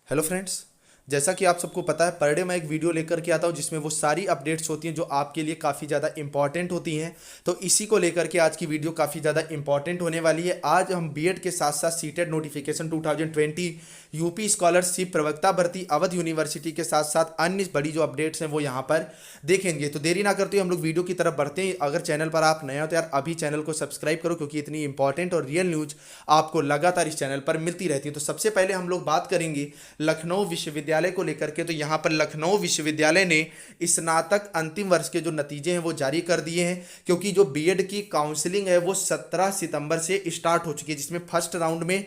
Hello friends. जैसा कि आप सबको पता है, पर डे मैं एक वीडियो लेकर के आता हूं जिसमें वो सारी अपडेट्स होती हैं जो आपके लिए काफ़ी ज़्यादा इंपॉर्टेंट होती हैं। तो इसी को लेकर के आज की वीडियो काफ़ी ज़्यादा इंपॉर्टेंट होने वाली है। आज हम बीएड के साथ साथ सीटेट नोटिफिकेशन 2020, यूपी स्कॉलरशिप, प्रवक्ता भर्ती, अवध यूनिवर्सिटी के साथ साथ अन्य बड़ी जो अपडेट्स हैं वो यहाँ पर देखेंगे। तो देरी ना करते हुए हम लोग वीडियो की तरफ बढ़ते हैं। अगर चैनल पर आप नए हो तो यार अभी चैनल को सब्सक्राइब करो, क्योंकि इतनी इंपॉर्टेंट और रियल न्यूज आपको लगातार इस चैनल पर मिलती रहती है। तो सबसे पहले हम लोग बात करेंगे लखनऊ विश्वविद्यालय को लेकर के। तो यहाँ पर लखनऊ विश्वविद्यालय ने स्नातक अंतिम वर्ष के जो नतीजे हैं वो जारी कर दिए हैं, क्योंकि जो बीएड की काउंसलिंग है वो 17 सितंबर से स्टार्ट हो चुकी है, जिसमें फर्स्ट राउंड में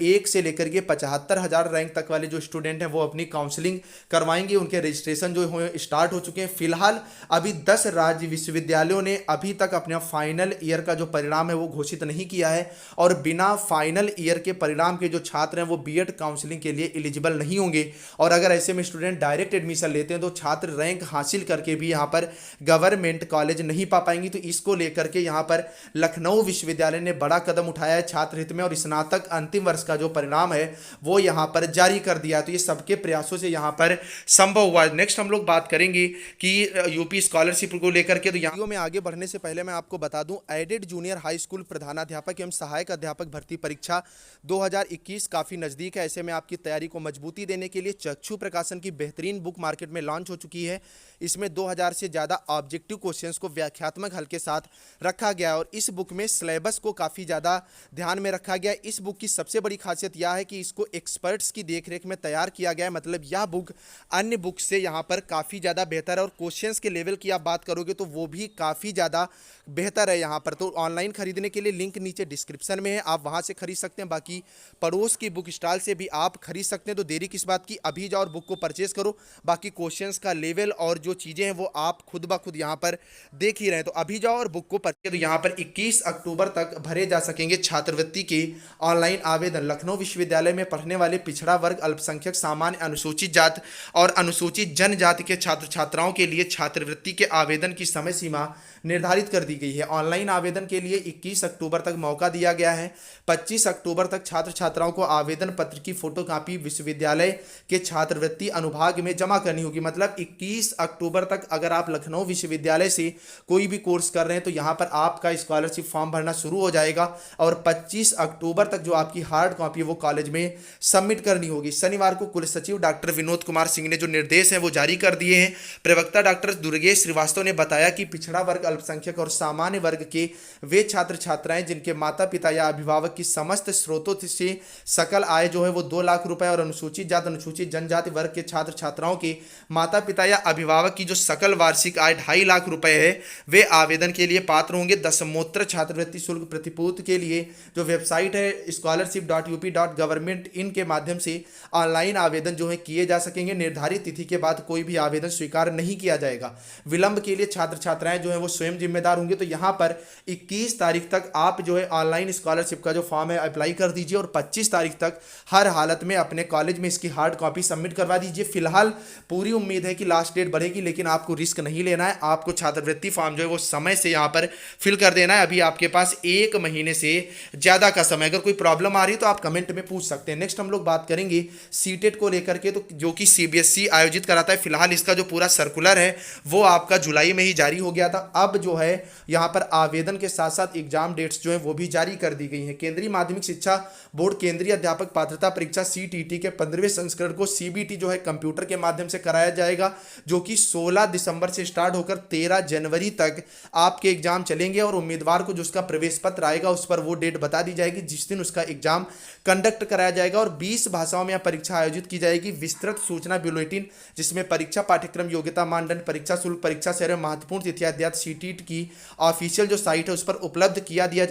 1 से लेकर के 75,000 रैंक तक वाले जो स्टूडेंट हैं वो अपनी काउंसलिंग करवाएंगे। उनके रजिस्ट्रेशन जो हो स्टार्ट हो चुके हैं। फिलहाल अभी 10 राज्य विश्वविद्यालयों ने अभी तक अपना फाइनल ईयर का जो परिणाम है वो घोषित नहीं किया है, और बिना फाइनल ईयर के परिणाम के जो छात्र हैं वो बीएड काउंसलिंग के लिए एलिजिबल नहीं होंगे। और अगर ऐसे में स्टूडेंट डायरेक्ट एडमिशन लेते हैं तो छात्र रैंक हासिल करके भी यहाँ पर गवर्नमेंट कॉलेज नहीं पा पाएंगी। तो इसको लेकर के यहाँ पर लखनऊ विश्वविद्यालय ने बड़ा कदम उठाया है छात्र हित में, और स्नातक अंतिम वर्ष का जो परिणाम है वो यहाँ पर जारी कर दिया। तो ये सबके प्रयासों से यहाँ पर संभव हुआ। नेक्स्ट हम लोग बात करेंगे कि यूपी स्कॉलरशिप को लेकर के। तो यहाँ में आगे बढ़ने से पहले मैं आपको बता दूं, एडेड जूनियर हाई स्कूल प्रधानाध्यापक एवं सहायक अध्यापक भर्ती परीक्षा 2021 काफ़ी नज़दीक है। ऐसे में आपकी तैयारी को मजबूती देने के लिए चक्षु प्रकाशन की बेहतरीन बुक मार्केट में लॉन्च हो चुकी है। इसमें 2000 से ज़्यादा ऑब्जेक्टिव क्वेश्चंस को व्याख्यात्मक हल के साथ रखा गया है, और इस बुक में सिलेबस को काफ़ी ज़्यादा ध्यान में रखा गया है। इस बुक की सबसे बड़ी खासियत यह है कि इसको एक्सपर्ट्स की देखरेख में तैयार किया गया है। मतलब यह बुक अन्य बुक से यहाँ पर काफ़ी ज़्यादा बेहतर है, और क्वेश्चंस के लेवल की आप बात करोगे तो वो भी काफ़ी ज़्यादा बेहतर है यहाँ पर। तो ऑनलाइन खरीदने के लिए लिंक नीचे डिस्क्रिप्शन में है, आप वहाँ से खरीद सकते हैं। बाकी पड़ोस की बुक स्टॉल से भी आप खरीद सकते हैं। तो देरी किस बात की, अभी जाओ और बुक को परचेज करो। बाकी क्वेश्चंस का लेवल और जो चीज़ें हैं वो आप खुद ब खुद यहाँ पर देख ही रहे हैं। तो अभी जाओ और बुक को परचेज। तो यहाँ पर 21 अक्टूबर तक भरे जा सकेंगे छात्रवृत्ति के ऑनलाइन आवेदन। लखनऊ विश्वविद्यालय में पढ़ने वाले पिछड़ा वर्ग, अल्पसंख्यक, सामान्य, अनुसूचित जात और अनुसूचित जनजाति के छात्र छात्राओं के लिए छात्रवृत्ति के आवेदन की समय सीमा निर्धारित कर दी गई है। ऑनलाइन आवेदन के लिए 21 अक्टूबर तक मौका दिया गया है। 25 अक्टूबर तक छात्र छात्राओं को आवेदन पत्र की फोटोकॉपी विश्वविद्यालय के छात्रवृत्ति अनुभाग में जमा करनी होगी। मतलब 21 अक्टूबर तक अगर आप लखनऊ विश्वविद्यालय से कोई भी कोर्स कर रहे हैं तो यहाँ पर आपका स्कॉलरशिप फॉर्म भरना शुरू हो जाएगा, और 25 अक्टूबर तक जो आपकी हार्ड कॉपी वो कॉलेज में सबमिट करनी होगी। शनिवार को कुल सचिव डॉक्टर विनोद कुमार सिंह ने जो निर्देश हैं वो जारी कर दिए हैं। प्रवक्ता डॉक्टर दुर्गेश श्रीवास्तव ने बताया कि पिछड़ा वर्ग, अल्पसंख्यक और सामान्य वर्ग के वे छात्र छात्राएं जिनके माता पिता या अभिभावक की समस्त स्रोतों से सकल आय जो है वो 2 लाख रुपए, और अनुसूचित जात, अनुसूचित जनजाति वर्ग के छात्र छात्राओं के माता पिता या अभिभावक की जो सकल वार्षिक आय 2.5 लाख रुपए है वे आवेदन के लिए पात्र होंगे। दशमोत्तर छात्रवृत्ति शुल्क प्रतिपूर्ति के लिए जो वेबसाइट है scholarship.up.government.in के माध्यम से ऑनलाइन आवेदन जो है किए जा सकेंगे। निर्धारित तिथि के बाद कोई भी आवेदन स्वीकार नहीं किया जाएगा। विलंब के लिए छात्र छात्राएं जो है वो स्वयं जिम्मेदार होंगे। तो यहाँ पर 21 तारीख तक आप जो है ऑनलाइन स्कॉलरशिप का जो फॉर्म है अप्लाई कर दीजिए, और 25 तारीख तक हर हालत में अपने कॉलेज में इसकी हार्ड कॉपी सबमिट करवा दीजिए। फिलहाल पूरी उम्मीद है कि लास्ट डेट बढ़ेगी, लेकिन आपको रिस्क नहीं लेना है। आपको छात्रवृत्ति फॉर्म जो है वो समय से यहाँ पर फिल कर देना है। अभी आपके पास 1 महीने से ज़्यादा का समय। अगर कोई प्रॉब्लम आ रही है तो आप कमेंट में पूछ सकते हैं। नेक्स्ट हम लोग बात करेंगे सीटेट को लेकर के, तो जो कि सीबीएसई आयोजित कराता है। फिलहाल इसका जो पूरा सर्कुलर है वो आपका जुलाई में ही जारी हो गया था। अब जो है यहाँ पर आवेदन के साथ साथ एग्जाम डेट्स जो है वो भी जारी कर दी गई हैं। केंद्रीय माध्यमिक शिक्षा बोर्ड केंद्रीय अध्यापक पात्रता परीक्षा सीटीटी के 15वें संस्करण को सीबीटी जो है कंप्यूटर के माध्यम से कराया जाएगा, जो कि 16 दिसंबर से स्टार्ट होकर 13 जनवरी तक आपके एग्जाम चलेंगे। और उम्मीदवार को जो उसका प्रवेश पत्र आएगा उस पर वो डेट बता दी जाएगी जिस दिन उसका एग्जाम कंडक्ट कराया जाएगा, और 20 भाषाओं में यह परीक्षा आयोजित की जाएगी। विस्तृत सूचना बुलेटिन जिसमें परीक्षा पाठ्यक्रम, योग्यता मानदंड, परीक्षा शुल्क, परीक्षा से महत्वपूर्ण तिथियां इत्यादि सीटीटी की ऑफिशियल जो साइट है उस पर उपलब्ध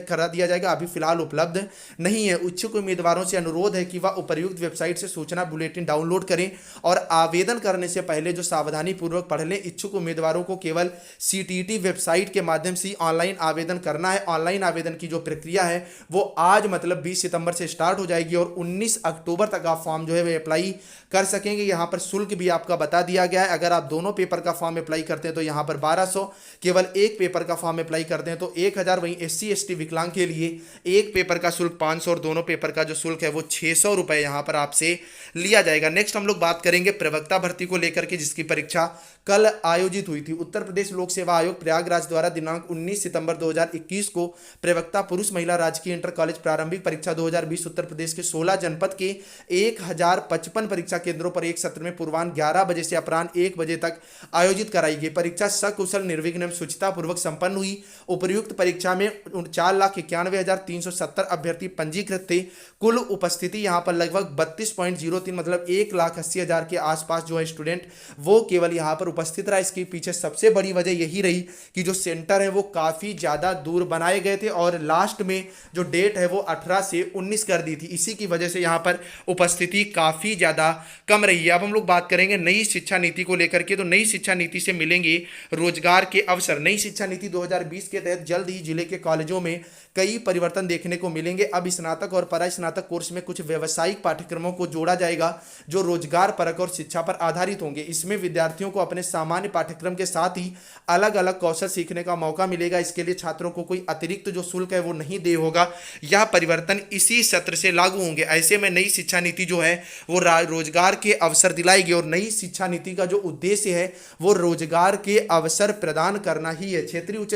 करा दिया जाएगा। अभी फिलहाल उपलब्ध नहीं है। इच्छुक उम्मीदवारों से अनुरोध है कि वह उपर्युक्त वेबसाइट से सूचना बुलेटिन डाउनलोड करें, और आवेदन करने से पहले जो सावधानी पूर्वक पढ़ लें। इच्छुक उम्मीदवारों को केवल सीटीटी वेबसाइट के माध्यम से ऑनलाइन आवेदन करना है। ऑनलाइन आवेदन की जो प्रक्रिया है वो आज मतलब 20 सितंबर से स्टार्ट हो जाएगी, और 19 अक्टूबर तक आप फॉर्म जो है वो अप्लाई कर सकेंगे। यहाँ पर शुल्क भी आपका बता दिया गया है। अगर आप दोनों पेपर का फॉर्म अप्लाई करते हैं तो यहाँ पर 1200, केवल एक पेपर का फॉर्म अप्लाई करते हैं तो 1000। वहीं एससी एसटी विकलांग के लिए एक पेपर का शुल्क 500, और दोनों पेपर का जो शुल्क है वो 600 रुपये यहाँ पर आपसे लिया जाएगा। नेक्स्ट नेक्स्ट हम लोग बात करेंगे प्रवक्ता भर्ती को लेकर के, जिसकी परीक्षा कल आयोजित हुई थी। उत्तर प्रदेश लोक सेवा आयोग प्रयागराज द्वारा दिनांक 19 सितंबर 2021 को प्रवक्ता पुरुष महिला राजकीय इंटर कॉलेज प्रारंभिक परीक्षा 2020 उत्तर प्रदेश के 16 जनपद के 1055 परीक्षा केंद्रों पर एक सत्र में पूर्वाह्न 11 बजे से अपराह्न 1 बजे तक आयोजित कराई गई। परीक्षा सकुशल निर्विघ्न एवं शुचिता पूर्वक संपन्न हुई। उपर्युक्त परीक्षा में 4,91,370 अभ्यर्थी पंजीकृत थे। कुल उपस्थिति यहाँ पर लगभग 32.03 मतलब 1,80,000 के आसपास जो है स्टूडेंट वो केवल यहाँ पर उपस्थित रहा। इसके पीछे सबसे बड़ी वजह यही रही कि जो सेंटर है वो काफ़ी ज़्यादा दूर बनाए गए थे और लास्ट में जो डेट है वो 18 से 19 कर दी थी। इसी की वजह से यहाँ पर उपस्थिति काफ़ी ज़्यादा कम रही है। अब हम लोग बात करेंगे नई शिक्षा नीति को लेकर के। तो नई शिक्षा नीति से मिलेंगे रोजगार के अवसर। नई शिक्षा नीति 2020 के तहत जल्द ही जिले के कॉलेजों में कई परिवर्तन देखने को मिलेंगे। अब स्नातक और परास्नातक कोर्स में कुछ व्यावसायिक पाठ्यक्रमों को जोड़ा जाएगा जो रोजगार परक और शिक्षा पर आधारित होंगे। इसमें विद्यार्थियों को अपने सामान्य पाठ्यक्रम के साथ ही अलग अलग कौशल सीखने का मौका मिलेगा। इसके लिए छात्रों को कोई अतिरिक्त जो शुल्क है वो नहीं दे होगा। यह परिवर्तन इसी सत्र से लागू होंगे। ऐसे में नई शिक्षा नीति जो है वो रोजगार के अवसर दिलाएगी और नई शिक्षा नीति का जो उद्देश्य है वो रोजगार के अवसर प्रदान करना ही है। क्षेत्रीय उच्च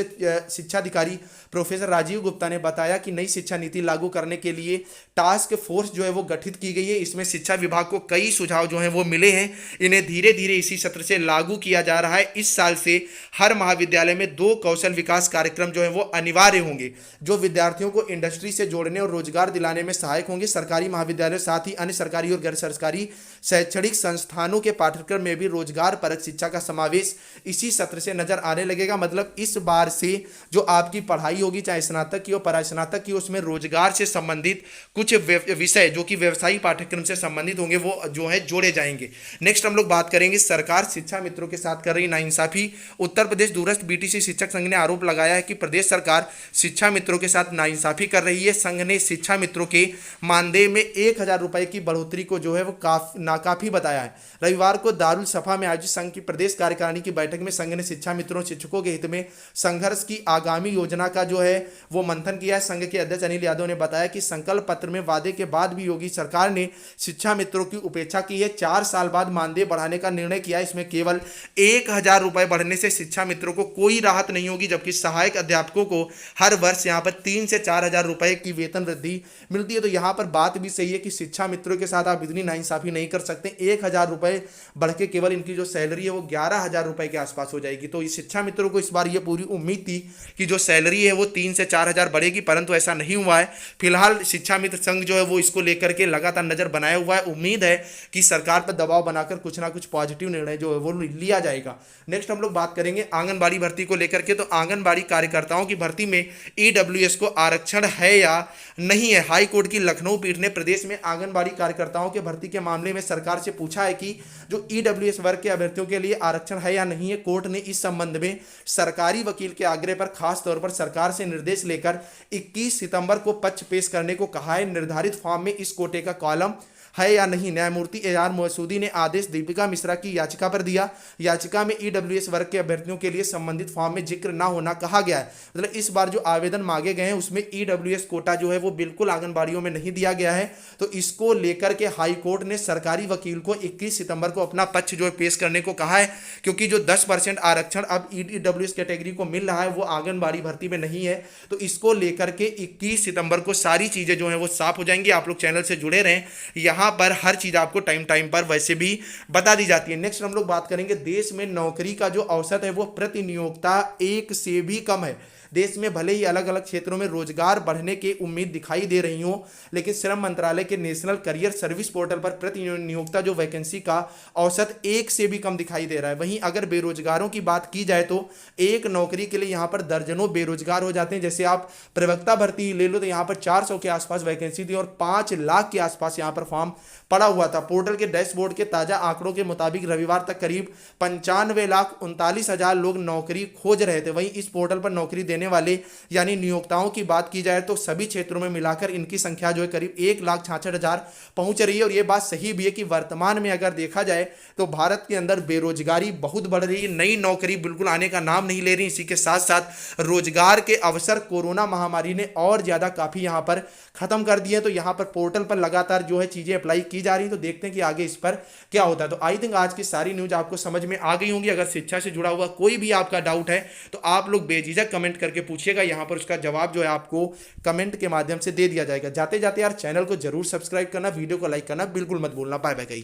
शिक्षा अधिकारी प्रोफेसर राजीव गुप्ता ने बताया कि नई शिक्षा नीति लागू करने के लिए टास्क फोर्स जो है वो गठित की गई है। इसमें शिक्षा विभाग को कई सुझाव जो हैं वो मिले हैं। इन्हें धीरे धीरे इसी सत्र से लागू किया जा रहा है। इस साल से हर महाविद्यालय में 2 कौशल विकास कार्यक्रम जो है वो अनिवार्य होंगे, जो विद्यार्थियों को इंडस्ट्री से जोड़ने और रोजगार दिलाने में सहायक होंगे। सरकारी महाविद्यालय साथ ही अन्य सरकारी और गैर सरकारी शैक्षणिक संस्थानों के पाठ्यक्रम में भी रोजगार परक शिक्षा का समावेश इसी सत्र से नजर आने लगेगा। मतलब इस बार से जो आपकी पढ़ाई होगी, चाहे स्नातक की हो परास्नातक की, उसमें रोजगार से संबंधित कुछ विषय जो कि व्यवसायिक पाठ्यक्रम से संबंधित होंगे वो जो है जोड़े जाएंगे। नेक्स्ट हम लोग बात करेंगे सरकार शिक्षा मित्रों के साथ कर रही नाइंसाफी। उत्तर प्रदेश दूरस्थ बीटीसी शिक्षक संघ ने आरोप लगाया है कि प्रदेश सरकार शिक्षा मित्रों के साथ नाइंसाफी कर रही है। संघ ने शिक्षा मित्रों के मानदेय में 1,000 रुपए की बढ़ोतरी को जो है वो नाकाफी बताया है। रविवार को दारुल सफा में आयोजित संघ की प्रदेश कार्यकारिणी की बैठक में संघ ने शिक्षा मित्रों शिक्षकों के हित में संघर्ष की आगामी योजना का जो है वो मंथन किया है। संघ के अध्यक्ष अनिल यादव ने बताया कि संकल्प पत्र में वादे के बाद भी योगी सरकार ने शिक्षा मित्रों की उपेक्षा की है। 4 साल बाद मानदेय बढ़ाने का निर्णय किया। इसमें केवल 1,000 रुपए बढ़ने से शिक्षा मित्रों को कोई राहत नहीं होगी, जबकि सहायक अध्यापकों को हर वर्ष यहाँ पर 3 से 4,000 रुपए की वेतन वृद्धि मिलती है। तो यहाँ पर बात भी सही है कि शिक्षा मित्रों के साथ आप इतनी नाइंसाफी नहीं कर सकते। 1,000 रुपए बढ़ के केवल इनकी जो सैलरी है वो 11,000 रुपए के आसपास हो जाएगी। तो इस शिक्षा मित्रों को इस बार ये पूरी उम्मीद थी कि जो सैलरी है वो 3 से 4,000 बढ़ेगी, परंतु ऐसा नहीं हुआ है। फिलहाल शिक्षा मित्र संघ जो है वो इसको लेकर के लगातार नजर बनाया हुआ है। उम्मीद है कि सरकार पर दबाव बनाकर कुछ ना कुछ पॉजिटिव निर्णय जो है वो लिया जाएगा। नेक्स्ट हम लोग बात करेंगे आंगनबाड़ी भर्ती को लेकर के। तो आंगनबाड़ी कार्यकर्ताओं की भर्ती में ईडब्ल्यूएस को आरक्षण है या नहीं है। हाई कोर्ट की लखनऊ पीठ ने प्रदेश में आंगनबाड़ी कार्यकर्ताओं के भर्ती के मामले में सरकार से पूछा है कि जो ईडब्ल्यूएस वर्ग के अभ्यर्थियों के लिए आरक्षण है या नहीं है। कोर्ट ने इस संबंध में सरकारी वकील के आग्रह पर खास तौर पर सरकार से निर्देश लेकर 21 सितंबर को पक्ष पेश करने को कहा है। निर्धारित फॉर्म में इस कोटे का कॉलम है या नहीं। न्यायमूर्ति एआर मसूदी ने आदेश दीपिका मिश्रा की याचिका पर दिया। याचिका में ईडब्ल्यूएस वर्ग के अभ्यर्थियों के लिए संबंधित फॉर्म में जिक्र ना होना कहा गया है। मतलब इस बार जो आवेदन मांगे गए हैं उसमें ईडब्ल्यूएस कोटा जो है वो बिल्कुल आंगनबाड़ियों में नहीं दिया गया है। तो इसको लेकर के हाई कोर्ट ने सरकारी वकील को 21 सितंबर को अपना पक्ष जो है पेश करने को कहा है, क्योंकि जो 10% आरक्षण अब ईडब्ल्यूएस कैटेगरी को मिल रहा है वो आंगनबाड़ी भर्ती में नहीं है। तो इसको लेकर के 21 सितंबर को सारी चीजें जो है वो साफ हो जाएंगी। आप लोग चैनल से जुड़े रहें, यहाँ पर हर चीज आपको टाइम टाइम पर वैसे भी बता दी जाती है। नेक्स्ट हम लोग बात करेंगे देश में नौकरी का जो औसत है वो प्रतिनियोक्ता 1 से भी कम है। देश में भले ही अलग अलग क्षेत्रों में रोजगार बढ़ने की उम्मीद दिखाई दे रही हो, लेकिन श्रम मंत्रालय के नेशनल करियर सर्विस पोर्टल पर प्रतिनियोक्ता जो वैकेंसी का औसत 1 से भी कम दिखाई दे रहा है। वहीं अगर बेरोजगारों की बात की जाए तो एक नौकरी के लिए यहाँ पर दर्जनों बेरोजगार हो जाते हैं। जैसे आप प्रवक्ता भर्ती ले लो तो यहाँ पर 400 के आसपास वैकेंसी थी और 5 लाख के आसपास यहाँ पर फॉर्म पड़ा हुआ था। पोर्टल के डैशबोर्ड के ताजा आंकड़ों के मुताबिक रविवार तक करीब 95,39,000 लोग नौकरी खोज रहे थे। वहीं इस पोर्टल पर नौकरी देने लेने वाले यानी नियोक्ताओं की बात की जाए तो सभी क्षेत्रों में मिलाकर इनकी संख्या जो है करीब 1,66,000 पहुंच रही है। और ये बात सही भी है कि वर्तमान में अगर देखा जाए तो भारत के अंदर बेरोजगारी बहुत बढ़ रही है, नई नौकरी बिल्कुल आने का नाम नहीं ले रही। इसी के साथ साथ रोजगार के अवसर कोरोना महामारी ने और ज्यादा काफी यहां पर खत्म कर दिए। तो यहां पर पोर्टल पर लगातार जो है चीजें अप्लाई की जा रही हैं, तो देखते हैं कि आगे इस पर क्या होता है। तो आई थिंक आज की सारी न्यूज आपको समझ में आ गई होंगी। अगर शिक्षा से जुड़ा हुआ कोई भी आपका डाउट है तो आप लोग बेझिझक कमेंट करके पूछिएगा, यहां पर उसका जवाब जो है आपको कमेंट के माध्यम से दे दिया जाएगा। जाते जाते यार चैनल को जरूर सब्सक्राइब करना, वीडियो को लाइक करना बिल्कुल मत भूलना। Bye bye.